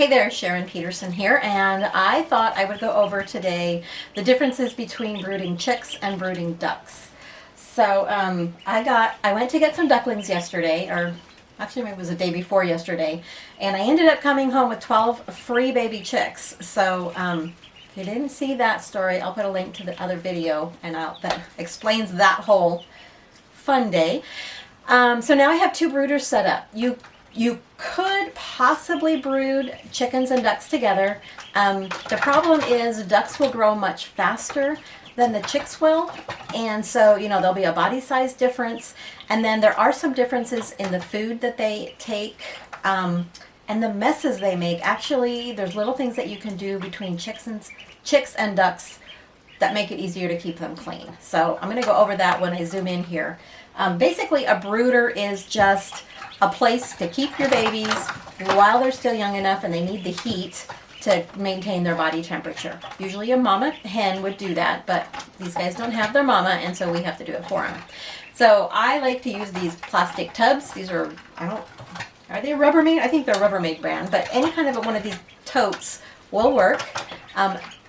Hey there, Sharon Peterson here, and I thought I would go over today the differences between brooding chicks and brooding ducks. So I went to get some ducklings yesterday, or actually maybe it was the day before yesterday, and I ended up coming home with 12 free baby chicks. So if you didn't see that story, I'll put a link to the other video and that explains that whole fun day. So now I have two brooders set up. You could possibly brood chickens and ducks together. The problem is ducks will grow much faster than the chicks will, and so there'll be a body size difference, and then there are some differences in the food that they take and the messes they make. Actually, there's little things that you can do between chicks and ducks that make it easier to keep them clean. So I'm going to go over that when I zoom in here. Basically, a brooder is just a place to keep your babies while they're still young enough and they need the heat to maintain their body temperature. Usually a mama hen would do that, but these guys don't have their mama, and so we have to do it for them. So I like to use these plastic tubs. These are, are they Rubbermaid? I think they're Rubbermaid brand, but any kind of one of these totes will work.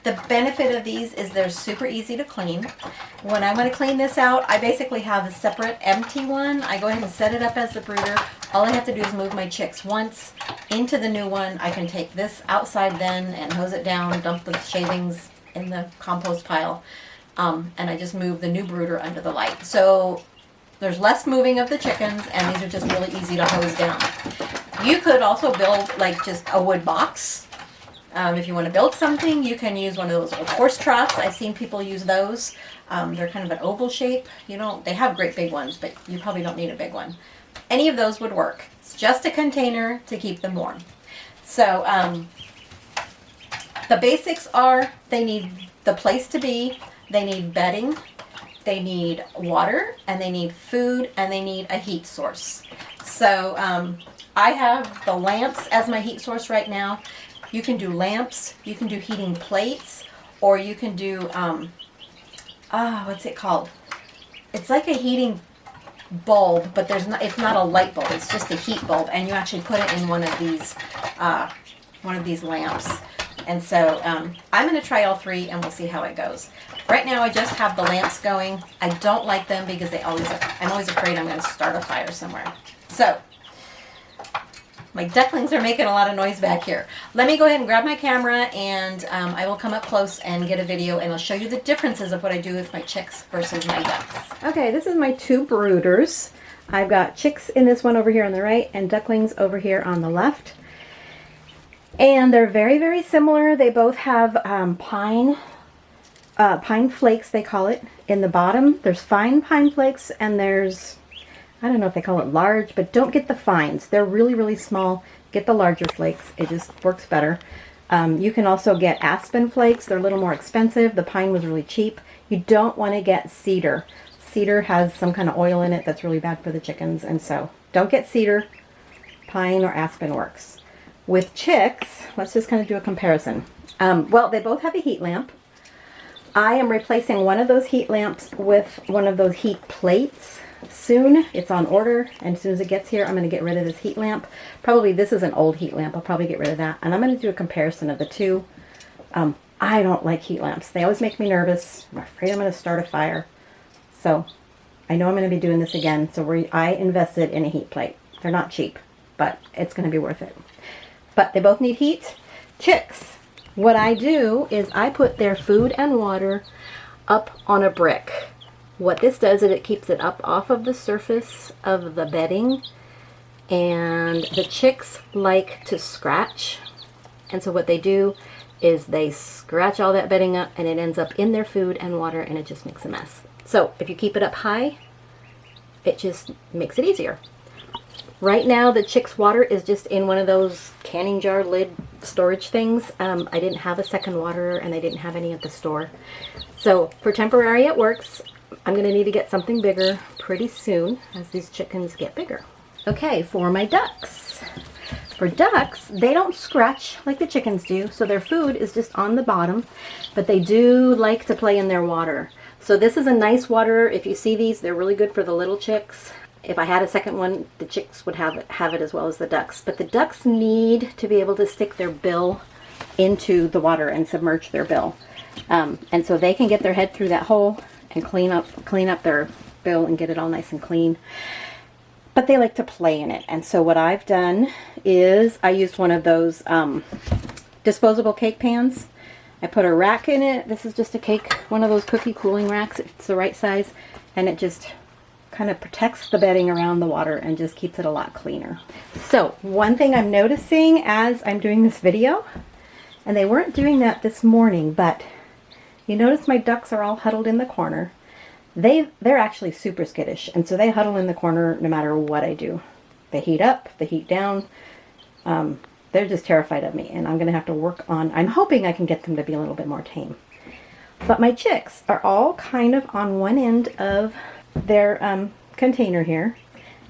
The benefit of these is they're super easy to clean. When I want to clean this out, I basically have a separate empty one. I go ahead and set it up as the brooder. All I have to do is move my chicks once into the new one. I can take this outside then and hose it down, dump the shavings in the compost pile, and I just move the new brooder under the light. So there's less moving of the chickens, and these are just really easy to hose down. You could also build like just a wood box. If you want to build something, you can use one of those old horse troughs. I've seen people use those. They're kind of an oval shape. They have great big ones, but you probably don't need a big one. Any of those would work. It's just a container to keep them warm. So the basics are they need the place to be, they need bedding, they need water, and they need food, and they need a heat source. So I have the lamps as my heat source right now. You can do lamps, you can do heating plates, or you can do, what's it called? It's like a heating bulb, but it's not a light bulb, it's just a heat bulb, and you actually put it in one of these lamps. And so I'm going to try all three and we'll see how it goes. Right now I just have the lamps going. I don't like them because I'm always afraid I'm going to start a fire somewhere. So my ducklings are making a lot of noise back here. Let me go ahead and grab my camera, and I will come up close and get a video, and I'll show you the differences of what I do with my chicks versus my ducks. Okay, this is my two brooders. I've got chicks in this one over here on the right and ducklings over here on the left. And they're very, very similar. They both have pine flakes, they call it, in the bottom. There's fine pine flakes, and there's, I don't know if they call it large, but don't get the fines. They're really, really small. Get the larger flakes. It just works better. You can also get aspen flakes. They're a little more expensive. The pine was really cheap. You don't want to get cedar. Cedar has some kind of oil in it that's really bad for the chickens, and so don't get cedar. Pine or aspen works. With chicks, let's just kind of do a comparison. Well, they both have a heat lamp. I am replacing one of those heat lamps with one of those heat plates soon. It's on order, and as soon as it gets here, I'm going to get rid of this heat lamp. Probably this is an old heat lamp. I'll probably get rid of that, and I'm going to do a comparison of the two. I don't like heat lamps. They always make me nervous. I'm afraid I'm going to start a fire. So I know I'm going to be doing this again, so I invested in a heat plate. They're not cheap, but it's going to be worth it. But they both need heat. Chicks, what I do is I put their food and water up on a brick. What this does is it keeps it up off of the surface of the bedding, and the chicks like to scratch, and so what they do is they scratch all that bedding up, and it ends up in their food and water, and it just makes a mess. So if you keep it up high, it just makes it easier. Right now the chicks' water is just in one of those canning jar lid storage things. I didn't have a second water, and I didn't have any at the store. So for temporary it works. I'm going to need to get something bigger pretty soon as these chickens get bigger. Okay, for my ducks. For ducks, they don't scratch like the chickens do, so their food is just on the bottom, but they do like to play in their water. So this is a nice water. If you see these, they're really good for the little chicks. if I had a second one, the chicks would have it as well as the ducks. But the ducks need to be able to stick their bill into the water and submerge their bill. And so they can get their head through that hole and clean up their bill and get it all nice and clean. But they like to play in it. And so what I've done is I used one of those disposable cake pans. I put a rack in it. This is just a cake, one of those cookie cooling racks. It's the right size, and it just kind of protects the bedding around the water and just keeps it a lot cleaner. So one thing I'm noticing as I'm doing this video, and they weren't doing that this morning, but you notice my ducks are all huddled in the corner. They're actually super skittish, and so they huddle in the corner no matter what I do. They heat up, they heat down. They're just terrified of me, and I'm going to have to work on, I'm hoping I can get them to be a little bit more tame. But my chicks are all kind of on one end of their container here,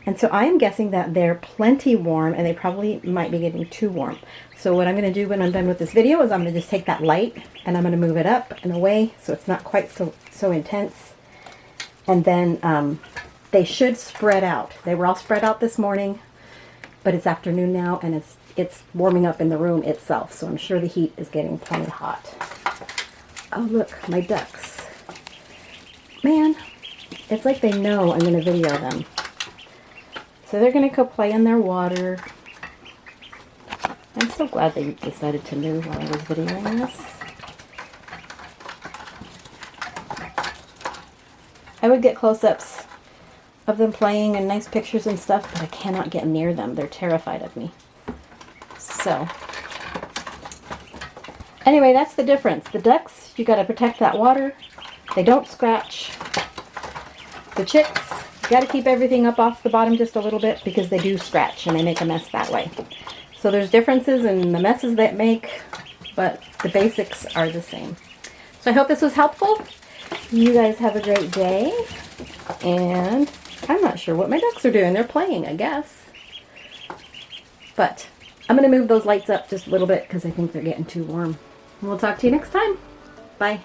and so I am guessing that they're plenty warm, and they probably might be getting too warm. So what I'm going to do when I'm done with this video is I'm going to just take that light, and I'm going to move it up and away so it's not quite so intense. And then they should spread out. They were all spread out this morning, but it's afternoon now, and it's warming up in the room itself, so I'm sure the heat is getting plenty hot. Oh look, my ducks. Man, it's like they know I'm going to video them. So they're going to go play in their water. I'm so glad they decided to move while I was videoing this. I would get close-ups of them playing and nice pictures and stuff, but I cannot get near them. They're terrified of me. So, anyway, that's the difference. The ducks, you got to protect that water. They don't scratch. The chicks, you got to keep everything up off the bottom just a little bit because they do scratch and they make a mess that way. So there's differences in the messes they make, but the basics are the same. So I hope this was helpful. You guys have a great day, and I'm not sure what my ducks are doing. They're playing, I guess. But I'm going to move those lights up just a little bit because I think they're getting too warm. And we'll talk to you next time. Bye.